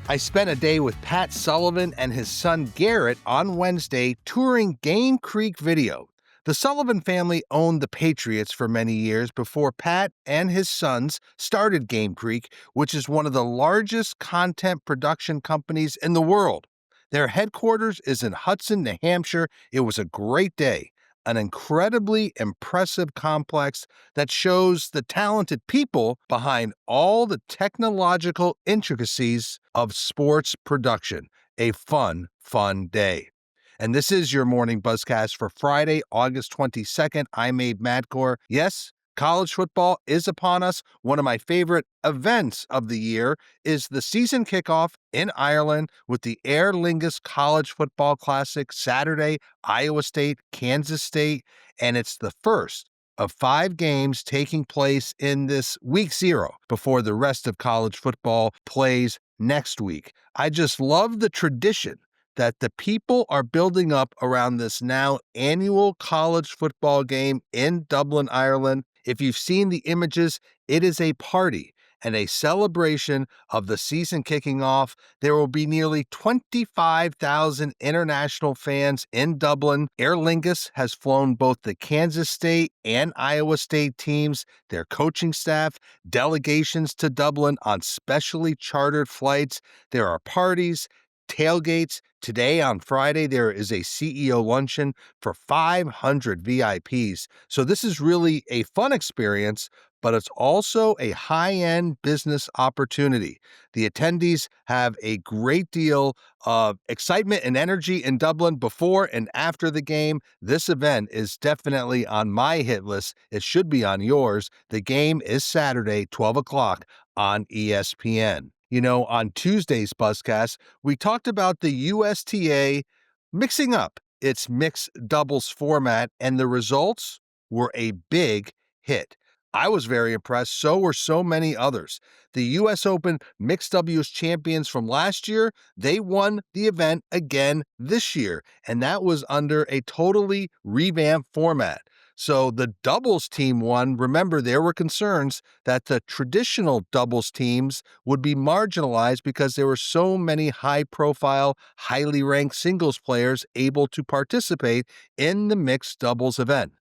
I spent a day with Pat Sullivan and his son Garrett on Wednesday touring Game Creek Video. The Sullivan family owned the Patriots for many years before Pat and his sons started Game Creek, which is one of the largest content production companies in the world. Their headquarters is in Hudson, New Hampshire. It was a great day, an incredibly impressive complex that shows the talented people behind all the technological intricacies of sports production. A fun day. And this is your morning Buzzcast for Friday, August 22nd. I'm Abe Madkour. Yes, college football is upon us. One of my favorite events of the year is the season kickoff in Ireland with the Aer Lingus College Football Classic Saturday, Iowa State, Kansas State, and it's the first of 5 games taking place in this week 0 before the rest of college football plays next week. I just love the tradition that the people are building up around this now annual college football game in Dublin, Ireland. If you've seen the images, it is a party and a celebration of the season kicking off. There will be nearly 25,000 international fans in Dublin. Aer Lingus has flown both the Kansas State and Iowa State teams, their coaching staff, delegations to Dublin on specially chartered flights. There are parties, tailgates. Today on Friday, there is a CEO luncheon for 500 VIPs. So this is really a fun experience, but it's also a high-end business opportunity. The attendees have a great deal of excitement and energy in Dublin before and after the game. This event is definitely on my hit list. It should be on yours. The game is Saturday, 12 o'clock on ESPN. You know, on Tuesday's Buzzcast, we talked about the USTA mixing up its mixed doubles format, and the results were a big hit. I was very impressed. So were so many others. The U.S. Open mixed doubles champions from last year, they won the event again this year, and that was under a totally revamped format. So the doubles team won. Remember, there were concerns that the traditional doubles teams would be marginalized because there were so many high-profile, highly ranked singles players able to participate in the mixed doubles event.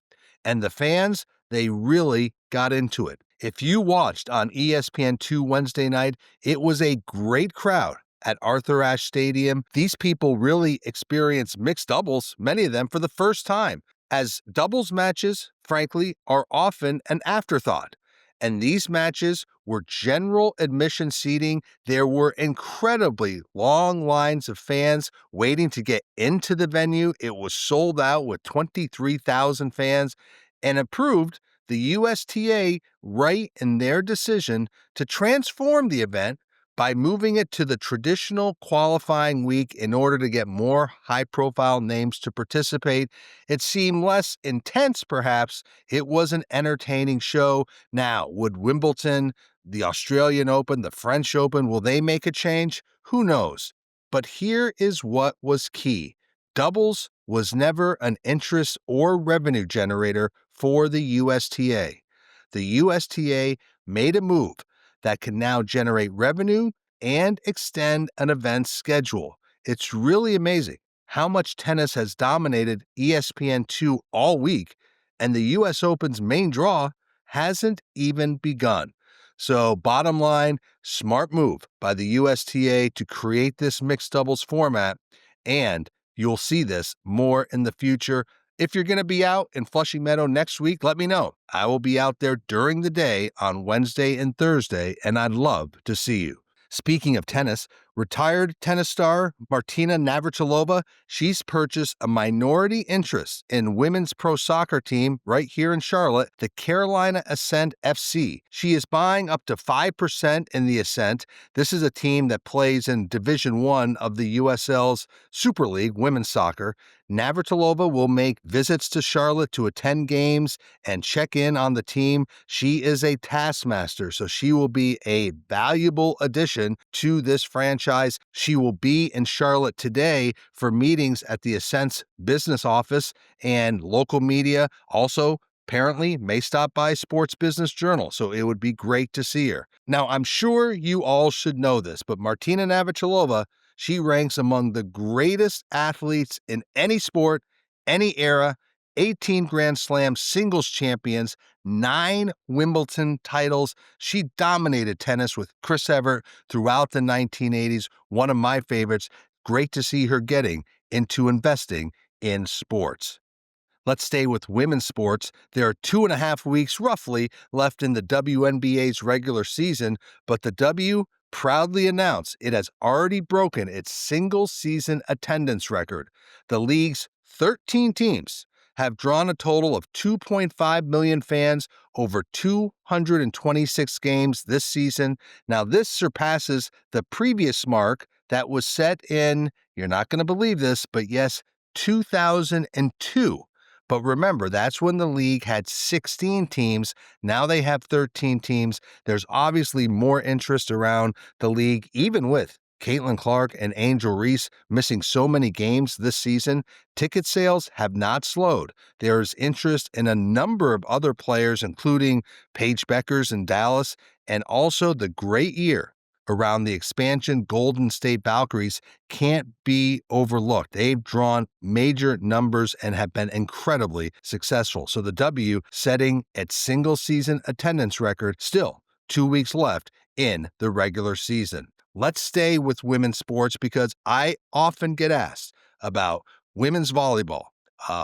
And the fans, they really got into it. If you watched on ESPN2 Wednesday night, it was a great crowd at Arthur Ashe Stadium. These people really experienced mixed doubles, many of them for the first time, as doubles matches, frankly, are often an afterthought. And these matches were general admission seating. There were incredibly long lines of fans waiting to get into the venue. It was sold out with 23,000 fans, and it proved the USTA right in their decision to transform the event by moving it to the traditional qualifying week in order to get more high-profile names to participate. It seemed less intense, perhaps. It was an entertaining show. Now, would Wimbledon, the Australian Open, the French Open, will they make a change? Who knows? But here is what was key. Doubles was never an interest or revenue generator for the USTA. The USTA made a move that can now generate revenue and extend an event's schedule. It's really amazing how much tennis has dominated ESPN2 all week, and the US Open's main draw hasn't even begun. So bottom line, smart move by the USTA to create this mixed doubles format, and you'll see this more in the future. If you're going to be out in Flushing Meadow next week, let me know. I will be out there during the day on Wednesday and Thursday, and I'd love to see you. Speaking of tennis, retired tennis star Martina Navratilova, she's purchased a minority interest in women's pro soccer team right here in Charlotte, the Carolina Ascent FC. She is buying up to 5% in the Ascent. This is a team that plays in Division I of the USL's Super League women's soccer. Navratilova will make visits to Charlotte to attend games and check in on the team. She is a taskmaster, so she will be a valuable addition to this franchise. She will be in Charlotte today for meetings at the Ascent's business office and local media. Also, Apparently may stop by Sports Business Journal, so it would be great to see her. Now, I'm sure you all should know this, but Martina Navratilova, she ranks among the greatest athletes in any sport, any era, 18 Grand Slam singles champions, 9 Wimbledon titles. She dominated tennis with Chris Evert throughout the 1980s, one of my favorites. Great to see her getting into investing in sports. Let's stay with women's sports. There are 2.5 weeks roughly left in the WNBA's regular season, but the W proudly announced it has already broken its single-season attendance record. The league's 13 teams have drawn a total of 2.5 million fans over 226 games this season. Now, this surpasses the previous mark that was set in, you're not going to believe this, but yes, 2002. But remember, that's when the league had 16 teams. Now they have 13 teams. There's obviously more interest around the league, even with Caitlin Clark and Angel Reese missing so many games this season. Ticket sales have not slowed. There's interest in a number of other players, including Paige Beckers in Dallas, and also the great year around the expansion Golden State Valkyries can't be overlooked. They've drawn major numbers and have been incredibly successful. So the W setting its single-season attendance record, still 2 weeks left in the regular season. Let's stay with women's sports because I often get asked about women's volleyball,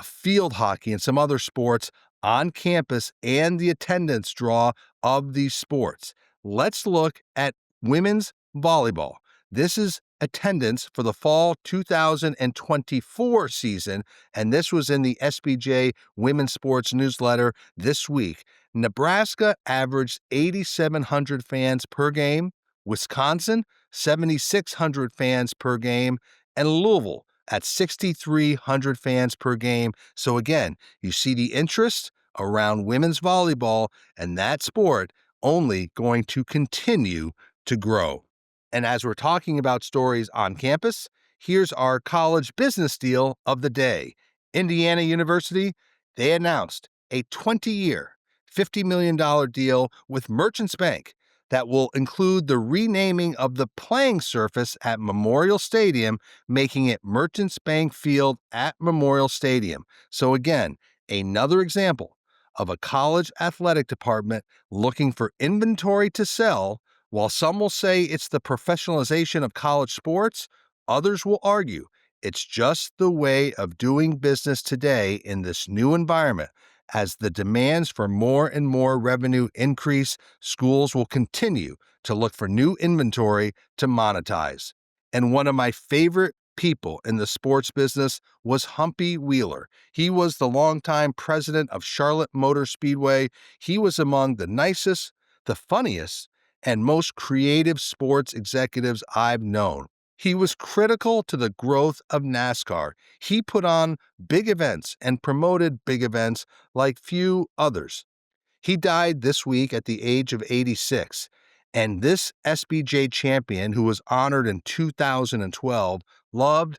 field hockey, and some other sports on campus and the attendance draw of these sports. Let's look at women's volleyball. This is attendance for the fall 2024 season, and this was in the SBJ Women's Sports Newsletter this week. Nebraska averaged 8,700 fans per game, Wisconsin, 7,600 fans per game, and Louisville at 6,300 fans per game. So again, you see the interest around women's volleyball, and that sport only going to continue to grow. And as we're talking about stories on campus, here's our college business deal of the day. Indiana University, they announced a 20-year, $50 million deal with Merchants Bank that will include the renaming of the playing surface at Memorial Stadium, making it Merchants Bank Field at Memorial Stadium. So again, another example of a college athletic department looking for inventory to sell. While some will say it's the professionalization of college sports, others will argue it's just the way of doing business today in this new environment. As the demands for more and more revenue increase, schools will continue to look for new inventory to monetize. And one of my favorite people in the sports business was Humpy Wheeler. He was the longtime president of Charlotte Motor Speedway. He was among the nicest, the funniest, and most creative sports executives I've known. He was critical to the growth of NASCAR. He put on big events and promoted big events like few others. He died this week at the age of 86, and this SBJ champion, who was honored in 2012, loved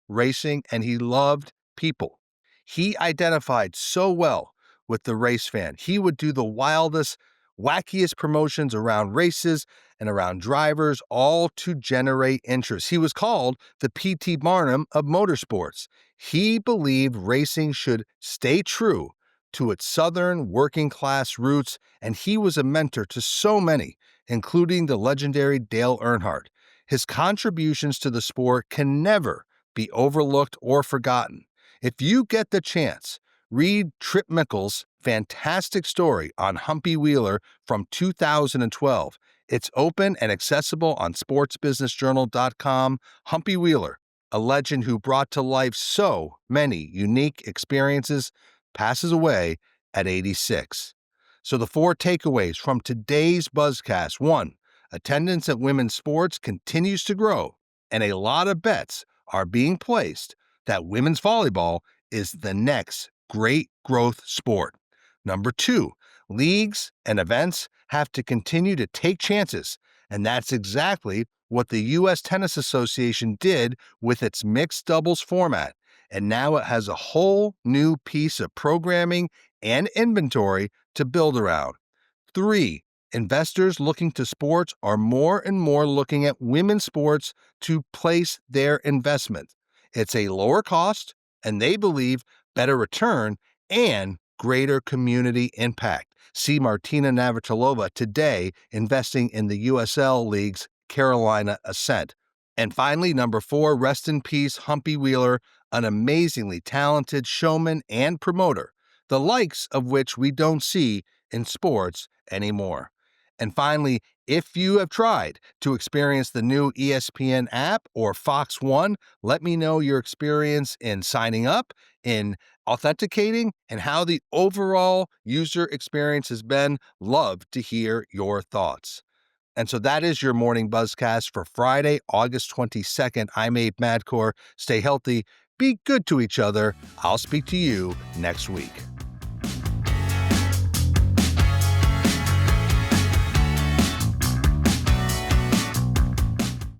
racing, and he loved people. He identified so well with the race fan. He would do the wildest, wackiest promotions around races and around drivers, all to generate interest. He was called the P.T. Barnum of motorsports. He believed racing should stay true to its Southern working class roots, and he was a mentor to so many, including the legendary Dale Earnhardt. His contributions to the sport can never be overlooked or forgotten. If you get the chance, read Trip Mickle's fantastic story on Humpy Wheeler from 2012. It's open and accessible on sportsbusinessjournal.com. Humpy Wheeler, a legend who brought to life so many unique experiences, passes away at 86. So the 4 takeaways from today's Buzzcast. 1, attendance at women's sports continues to grow, and a lot of bets are being placed that women's volleyball is the next great growth sport. Number 2, leagues and events have to continue to take chances, and that's exactly what the U.S. Tennis Association did with its mixed doubles format. and now it has a whole new piece of programming and inventory to build around. 3. Investors looking to sports are more and more looking at women's sports to place their investment. It's a lower cost, and they believe better return and greater community impact. See Martina Navratilova today investing in the USL League's Carolina Ascent. And finally, number 4, rest in peace, Humpy Wheeler, an amazingly talented showman and promoter, the likes of which we don't see in sports anymore. And finally, if you have tried to experience the new ESPN app or Fox One, let me know your experience in signing up, in authenticating, and how the overall user experience has been. Love to hear your thoughts. And so that is your morning Buzzcast for Friday, August 22nd. I'm Abe Madkour. Stay healthy, be good to each other. I'll speak to you next week.